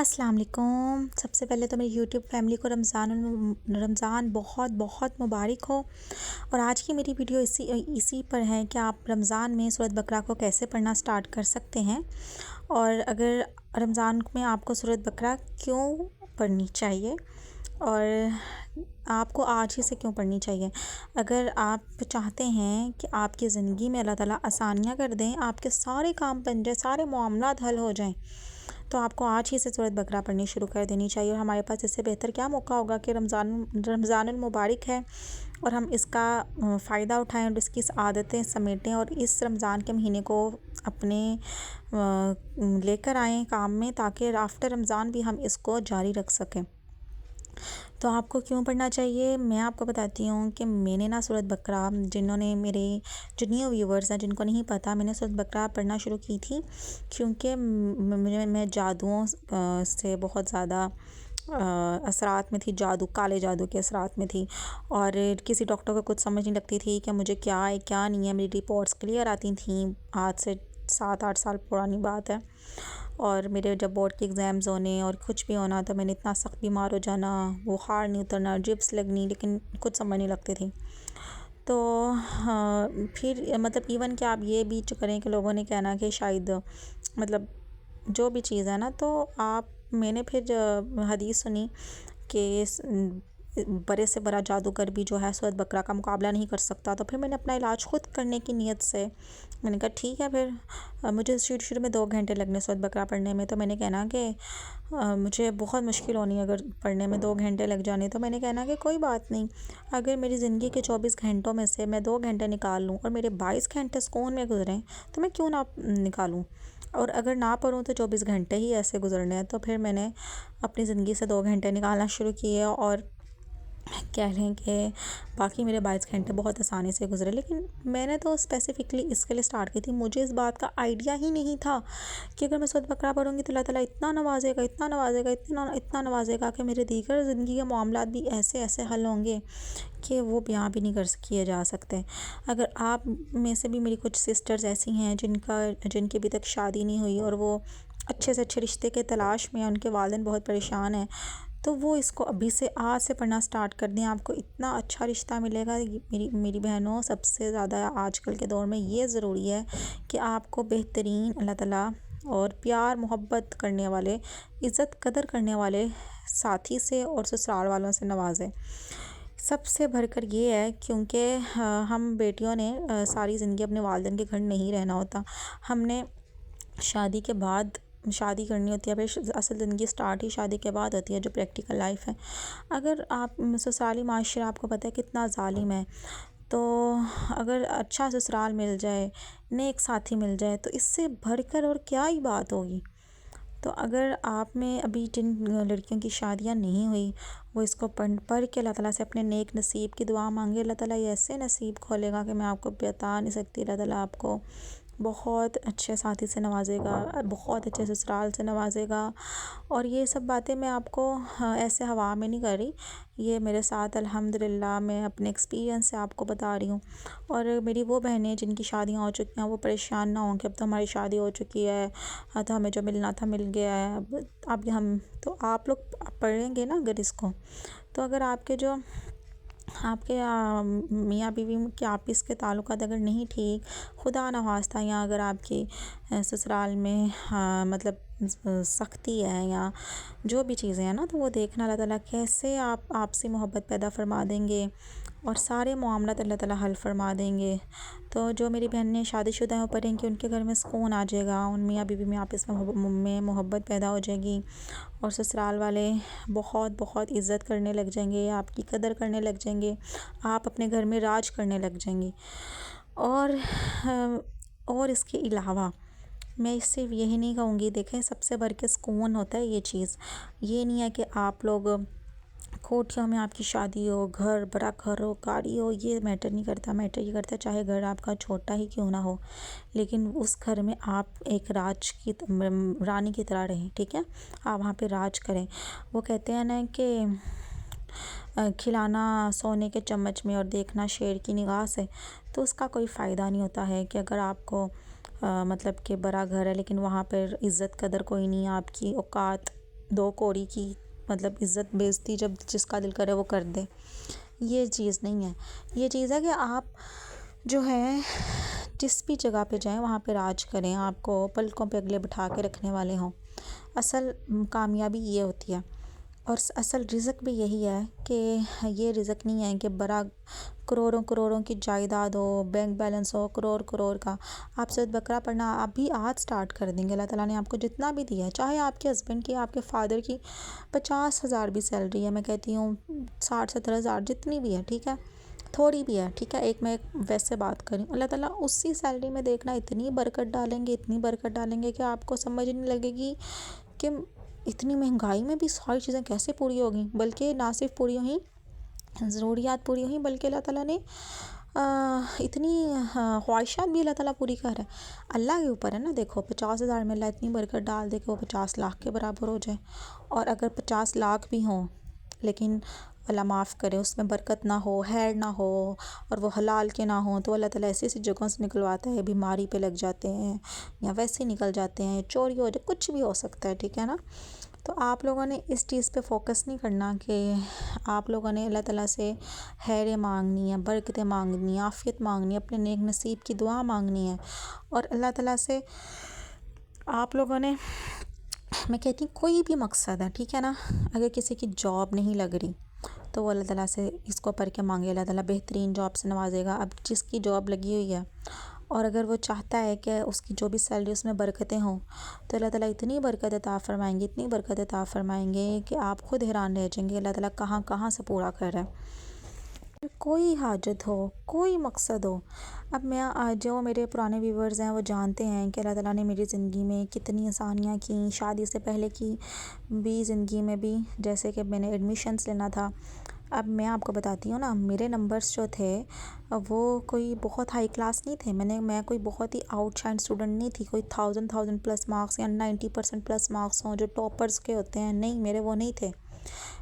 अस्सलाम वालेकुम। सबसे पहले तो मेरी यूट्यूब फैमिली को रमज़ान बहुत बहुत मुबारक हो। और आज की मेरी वीडियो इसी पर है कि आप रमज़ान में सूरत बकरा को कैसे पढ़ना स्टार्ट कर सकते हैं, और अगर रमज़ान में आपको सूरत बकरा क्यों पढ़नी चाहिए और आपको आज ही से क्यों पढ़नी चाहिए। अगर आप चाहते हैं कि आपकी ज़िंदगी में अल्लाह ताला आसानियाँ कर दें, आपके सारे काम बन जाए, सारे मामलात हल हो जाएं, तो आपको आज ही से सूरत बकरा पढ़नी शुरू कर देनी चाहिए। और हमारे पास इससे बेहतर क्या मौका होगा कि रमज़ानुल मुबारक है और हम इसका फ़ायदा उठाएं और इसकी आदतें समेटें और इस रमज़ान के महीने को अपने लेकर आएँ काम में, ताकि आफ्टर रमज़ान भी हम इसको जारी रख सकें। तो आपको क्यों पढ़ना चाहिए, मैं आपको बताती हूँ कि मैंने ना सूरत बकरा, जिन्होंने मेरे जो न्यू व्यूवर्स हैं जिनको नहीं पता, मैंने सूरत बकरा पढ़ना शुरू की थी क्योंकि मैं जादुओं से बहुत ज़्यादा असरात में थी, काले जादू के असरात में थी। और किसी डॉक्टर को कुछ समझ नहीं लगती थी कि मुझे क्या है क्या नहीं है। मेरी रिपोर्ट्स क्लियर आती थी, आज से 7-8 साल पुरानी बात है। और मेरे जब बोर्ड के एग्ज़ाम्स होने और कुछ भी होना, तो मैंने इतना सख्त बीमार हो जाना, बुखार नहीं उतरना, ड्रिप्स लगनी, लेकिन कुछ समझ नहीं लगती थी। तो हाँ, फिर मतलब इवन कि आप ये भी करें कि लोगों ने कहना कि शायद मतलब जो भी चीज़ है ना, तो मैंने फिर हदीस सुनी कि बड़े से बड़ा जादूगर भी जो है सूरत बकरा का मुकाबला नहीं कर सकता। तो फिर मैंने अपना इलाज खुद करने की नीयत से मैंने कहा ठीक है। फिर मुझे शुरू में 2 घंटे लगने सूरत बकरा पढ़ने में, तो मैंने कहना कि मुझे बहुत मुश्किल होनी अगर पढ़ने में 2 घंटे लग जाने। तो मैंने कहना कि कोई बात नहीं, अगर मेरी ज़िंदगी के 24 घंटों में से मैं 2 घंटे निकाल लूँ और मेरे 22 घंटे सुकून में गुजरें, तो मैं क्यों ना निकालूँ। और अगर ना पढ़ूँ तो 24 घंटे ही ऐसे गुजरने हैं। तो फिर मैंने अपनी ज़िंदगी से 2 घंटे निकालना शुरू किए और कह लें कि बाकी मेरे 22 घंटे बहुत आसानी से गुजरे। लेकिन मैंने तो स्पेसिफ़िकली इसके लिए स्टार्ट की थी, मुझे इस बात का आइडिया ही नहीं था कि अगर मैं सूरत बकरा पढ़ूँगी तो अल्लाह ताला इतना नवाज़ेगा, इतना नवाज़ेगा, इतना नवाज़ेगा कि मेरे दीगर ज़िंदगी के मामलात भी ऐसे ऐसे हल होंगे कि वो बयां भी नहीं किए जा सकते। अगर आप में से भी मेरी कुछ सिस्टर्स ऐसी हैं जिनकी अभी तक शादी नहीं हुई और वो अच्छे से अच्छे रिश्ते के तलाश में हैं, उनके वालिदैन बहुत परेशान हैं, तो वो इसको अभी से आज से पढ़ना स्टार्ट कर दें। आपको इतना अच्छा रिश्ता मिलेगा। मेरी बहनों, सबसे ज़्यादा आजकल के दौर में ये ज़रूरी है कि आपको बेहतरीन अल्लाह ताला और प्यार मोहब्बत करने वाले, इज़्ज़त कदर करने वाले साथी से और ससुराल वालों से नवाज़े। सबसे भरकर ये है क्योंकि हम बेटियों ने सारी ज़िंदगी अपने वालिदैन के घर नहीं रहना होता। हमने शादी के बाद शादी करनी होती है, फिर असल ज़िंदगी स्टार्ट ही शादी के बाद होती है, जो प्रैक्टिकल लाइफ है। अगर आप ससुराली माशरा आपको पता है कितना ज़ालिम है, तो अगर अच्छा ससुराल मिल जाए, नेक साथी मिल जाए, तो इससे भरकर और क्या ही बात होगी। तो अगर आप में अभी जिन लड़कियों की शादियां नहीं हुई, वो इसको पढ़ के अल्लाह ताला से अपने नेक नसीब की दुआ मांगे। अल्लाह ताला ऐसे नसीब खोलेगा कि मैं आपको बता नहीं सकती। अल्लाह ताला आपको बहुत अच्छे साथी से नवाज़ेगा, बहुत अच्छे ससुराल से नवाज़ेगा। और ये सब बातें मैं आपको ऐसे हवा में नहीं कर रही, ये मेरे साथ अल्हम्दुलिल्लाह मैं अपने एक्सपीरियंस से आपको बता रही हूँ। और मेरी वो बहनें जिनकी शादियाँ हो चुकी हैं, वो परेशान ना हों कि अब तो हमारी शादी हो चुकी है, हाँ तो हमें जो मिलना था मिल गया है, अब हम तो आप लोग पढ़ेंगे ना अगर इसको, तो अगर आपके मियाँ बीवी के आपस के ताल्लुकात अगर नहीं ठीक, खुदा न खास्ता, या अगर आपकी ससुराल में मतलब सख्ती है या जो भी चीज़ें हैं ना, तो वो देखना अल्लाह ताला कैसे आपसी मोहब्बत पैदा फरमा देंगे और सारे मामलात अल्लाह ताला हल फरमा देंगे। तो जो मेरी बहनें शादीशुदा हैं वो पढ़ेंगी, उनके घर में सुकून आ जाएगा, उन मियाँ बीवी में आपस में मोहब्बत पैदा हो जाएगी और ससुराल वाले बहुत बहुत इज़्ज़त करने लग जाएंगे, आपकी कदर करने लग जाएंगे, आप अपने घर में राज करने लग जाएंगी। और इसके अलावा मैं सिर्फ यही नहीं कहूँगी, देखें सबसे भर के सुकून होता है ये चीज़। ये नहीं है कि आप लोग कोठियों में आपकी शादी हो, बड़ा घर हो, गाड़ी हो, ये मैटर नहीं करता। मैटर ये करता है चाहे घर आपका छोटा ही क्यों ना हो, लेकिन उस घर में आप एक रानी की तरह रहें, ठीक है, आप वहाँ पे राज करें। वो कहते हैं ना कि खिलाना सोने के चम्मच में और देखना शेर की निगाह से, तो उसका कोई फ़ायदा नहीं होता है कि अगर आपको मतलब कि बड़ा घर है लेकिन वहाँ पर इज़्ज़त कदर कोई नहीं, आपकी औकात दो कौड़ी की मतलब इज़्ज़त बेइज़्ज़ती जब जिसका दिल करे वो कर दे, ये चीज़ नहीं है। ये चीज़ है कि आप जो है जिस भी जगह पे जाएं वहाँ पे राज करें, आपको पलकों पे अगले बिठा के रखने वाले हों। असल कामयाबी ये होती है और असल रिज़्क भी यही है कि ये रिज़्क नहीं है कि बड़ा करोड़ों करोड़ों की जायदाद हो, बैंक बैलेंस हो करोड़ करोड़ का। आप सूरत बकरा पढ़ना अभी आज स्टार्ट कर देंगे, अल्लाह ताला ने आपको जितना भी दिया है, चाहे आपके हस्बैंड की, आपके फादर की 50,000 भी सैलरी है, मैं कहती हूँ 60-70,000 जितनी भी है, ठीक है, थोड़ी भी है, ठीक है, मैं एक वैसे बात करूँ, अल्लाह ताला उसी सैलरी में देखना इतनी बरकत डालेंगे, इतनी बरकत डालेंगे कि आपको समझ नहीं लगेगी कि इतनी महंगाई में भी सारी चीज़ें कैसे पूरी होगी। बल्कि ना सिर्फ पूरी हुई, ज़रूरियात पूरी हुई, बल्कि अल्लाह ताला ने इतनी ख्वाहिशात भी अल्लाह ताला पूरी कर रहा है। अल्लाह के ऊपर है ना, देखो 50,000 में अल्लाह इतनी बरकत डाल दे कि वो 50 लाख के बराबर हो जाए। और अगर 50 लाख भी हों लेकिन अल्लाह माफ़ करे उसमें बरकत ना हो, हैर ना हो और वो हलाल के ना हो, तो अल्लाह ताला ऐसी ऐसी जगहों से निकलवाता है, बीमारी पे लग जाते हैं या वैसे निकल जाते हैं, चोरी हो जाए, कुछ भी हो सकता है, ठीक है ना। तो आप लोगों ने इस चीज़ पे फोकस नहीं करना कि आप लोगों ने अल्लाह ताला से हैरें मांगनी है, बरकतें मांगनी है, आफ़ियत मांगनी है, अपने नेक नसीब की दुआ मांगनी है। और अल्लाह ताला से आप लोगों ने, मैं कहती हूँ कोई भी मकसद है, ठीक है ना, अगर किसी की जॉब नहीं लग रही तो वो अल्लाह ताला से इसको पढ़ के मांगे, अल्लाह ताला बेहतरीन जॉब से नवाजेगा। अब जिसकी जॉब लगी हुई है और अगर वो चाहता है कि उसकी जो भी सैलरी उसमें बरकतें हों, तो अल्लाह ताला इतनी बरकत अता फ़रमाएंगे, इतनी बरकत अता फ़रमाएंगे कि आप खुद हैरान रह जाएंगे अल्लाह ताला कहाँ कहाँ से पूरा कर रहा है। कोई हाजत हो, कोई मकसद हो। अब मैं जो मेरे पुराने व्यूवर्स हैं वो जानते हैं कि अल्लाह ताला ने मेरी ज़िंदगी में कितनी आसानियाँ की, शादी से पहले की भी ज़िंदगी में भी, जैसे कि मैंने एडमिशन्स लेना था। अब मैं आपको बताती हूँ ना, मेरे नंबर्स जो थे वो कोई बहुत हाई क्लास नहीं थे। मैं कोई बहुत ही आउटशाइन स्टूडेंट नहीं थी, कोई 1000 प्लस मार्क्स या 90% प्लस मार्क्स हों जो टॉपर्स के होते हैं, नहीं, मेरे वो नहीं थे।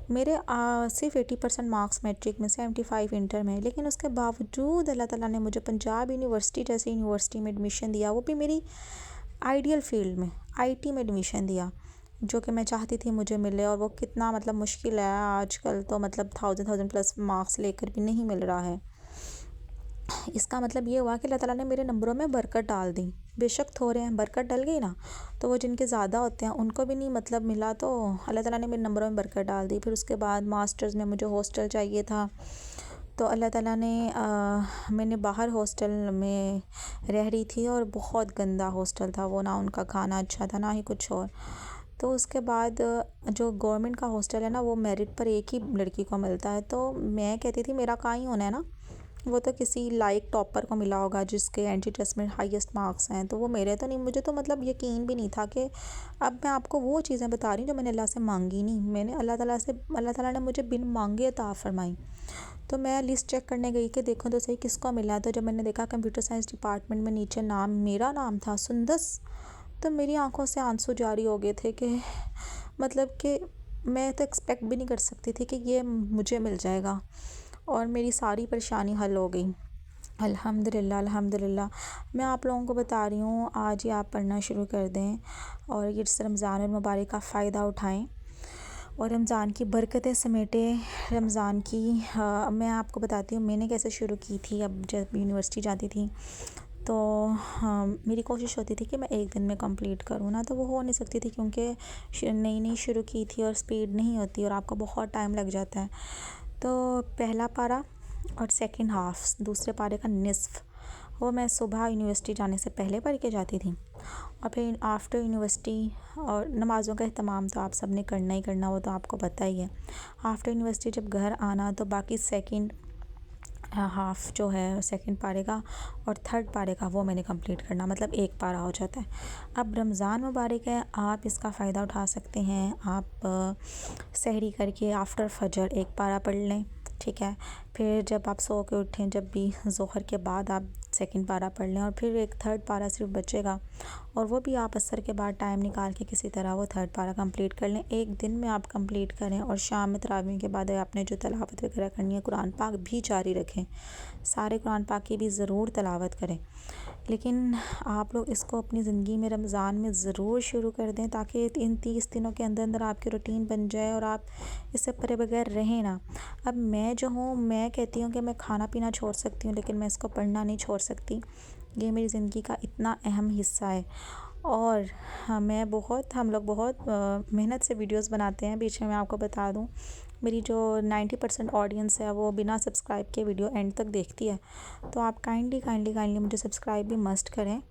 मेरे सिर्फ 80% मार्क्स मैट्रिक में, 75 इंटर में। लेकिन उसके बावजूद अल्लाह ताला ने मुझे पंजाब यूनिवर्सिटी जैसी यूनिवर्सिटी में एडमिशन दिया, वो भी मेरी आइडियल फील्ड में, आईटी में एडमिशन दिया, जो कि मैं चाहती थी मुझे मिले। और वो कितना मतलब मुश्किल है आजकल, तो मतलब 1000 प्लस मार्क्स लेकर भी नहीं मिल रहा है। इसका मतलब ये हुआ कि अल्लाह ताला ने मेरे नंबरों में बरकत डाल दी। बेशक थोड़े हैं, बरकत डल गई ना, तो वो जिनके ज़्यादा होते हैं उनको भी नहीं मतलब मिला, तो अल्लाह ताला ने मेरे नंबरों में बरकत डाल दी। फिर उसके बाद मास्टर्स में मुझे हॉस्टल चाहिए था, तो अल्लाह ताला ने मैंने बाहर हॉस्टल में रह रही थी और बहुत गंदा हॉस्टल था वो, ना उनका खाना अच्छा था ना ही कुछ और। तो उसके बाद जो गवर्नमेंट का हॉस्टल है ना, वो मेरिट पर एक ही लड़की को मिलता है। तो मैं कहती थी मेरा कहाँ ही होना है ना, वो तो किसी लाइक टॉपर को मिला होगा जिसके एंट्री टेस्ट में हाईएस्ट मार्क्स हैं, तो वो मेरे तो नहीं, मुझे तो मतलब यकीन भी नहीं था कि, अब मैं आपको वो चीज़ें बता रही हूँ जो मैंने अल्लाह से मांगी नहीं, मैंने अल्लाह ताला ने मुझे बिन मांगे अता फरमाई। तो मैं लिस्ट चेक करने गई कि देखो तो सही किसको मिला है, तो जब मैंने देखा कंप्यूटर साइंस डिपार्टमेंट में नीचे नाम, मेरा नाम था सुंदस, तो मेरी आंखों से आंसू जारी हो गए थे कि मतलब कि मैं तो एक्सपेक्ट भी नहीं कर सकती थी कि ये मुझे मिल जाएगा और मेरी सारी परेशानी हल हो गई। अल्हम्दुलिल्लाह अल्हम्दुलिल्लाह। मैं आप लोगों को बता रही हूँ, आज ही आप पढ़ना शुरू कर दें और ये रमज़ान मुबारक का फ़ायदा उठाएं और रमज़ान की बरकतें समेटें। रमज़ान की मैं आपको बताती हूँ मैंने कैसे शुरू की थी। अब जब यूनिवर्सिटी जाती थी तो मेरी कोशिश होती थी कि मैं एक दिन में कंप्लीट करूँ ना, तो वो हो नहीं सकती थी क्योंकि नई नई शुरू की थी और स्पीड नहीं होती और आपको बहुत टाइम लग जाता है। तो पहला पारा और सेकंड हाफ़, दूसरे पारे का निसफ़, वो मैं सुबह यूनिवर्सिटी जाने से पहले पढ़ के जाती थी। और फिर आफ्टर यूनिवर्सिटी, और नमाज़ों का एहतमाम तो आप सब ने करना ही करना, वो तो आपको पता ही है। आफ्टर यूनिवर्सिटी जब घर आना तो बाकी सेकंड हाफ़ जो है सेकंड पारे का और थर्ड पारे का वो मैंने कंप्लीट करना, मतलब एक पारा हो जाता है। अब रमज़ान मुबारक है, आप इसका फ़ायदा उठा सकते हैं। आप सहरी करके आफ्टर फजर एक पारा पढ़ लें, ठीक है। फिर जब आप सो के उठें, जब भी ज़ोहर के बाद आप सेकंड पारा पढ़ लें और फिर एक थर्ड पारा सिर्फ बचेगा और वो भी आप असर के बाद टाइम निकाल के किसी तरह वो 3rd पारा कंप्लीट कर लें। एक दिन में आप कंप्लीट करें और शाम में तरावीह के बाद आपने जो तलावत वगैरह करनी है कुरान पाक भी जारी रखें। सारे कुरान पाक की भी ज़रूर तलावत करें। लेकिन आप लोग इसको अपनी ज़िंदगी में रमज़ान में ज़रूर शुरू कर दें ताकि इन 30 दिनों के अंदर अंदर आपकी रूटीन बन जाए और आप इससे परे बगैर रहें ना। अब मैं जो हूँ, मैं कहती हूँ कि मैं खाना पीना छोड़ सकती हूँ लेकिन मैं इसको पढ़ना नहीं छोड़ सकती। ये मेरी ज़िंदगी का इतना अहम हिस्सा है। और हाँ, हम लोग बहुत मेहनत से वीडियोस बनाते हैं। बीच में मैं आपको बता दूँ, मेरी जो 90% ऑडियंस है वो बिना सब्सक्राइब के वीडियो एंड तक देखती है। तो आप काइंडली मुझे सब्सक्राइब भी मस्ट करें,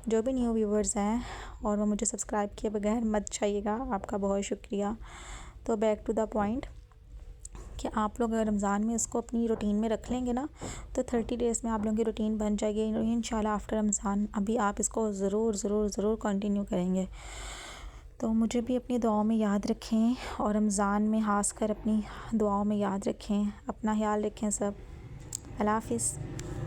जो भी न्यू व्यूवर्स हैं, और वो मुझे सब्सक्राइब किए बगैर मत जाइएगा। आपका बहुत शुक्रिया। तो बैक टू द पॉइंट कि आप लोग अगर रमज़ान में इसको अपनी रूटीन में रख लेंगे ना तो 30 डेज़ में आप लोगों की रूटीन बन जाएगी इंशाल्लाह। आफ्टर रमज़ान अभी आप इसको ज़रूर कंटिन्यू करेंगे। तो मुझे भी अपनी दुआओं में याद रखें और रमज़ान में खास कर अपनी दुआओं में याद रखें। अपना ख्याल रखें सब। अल्लाह हाफ़िज़।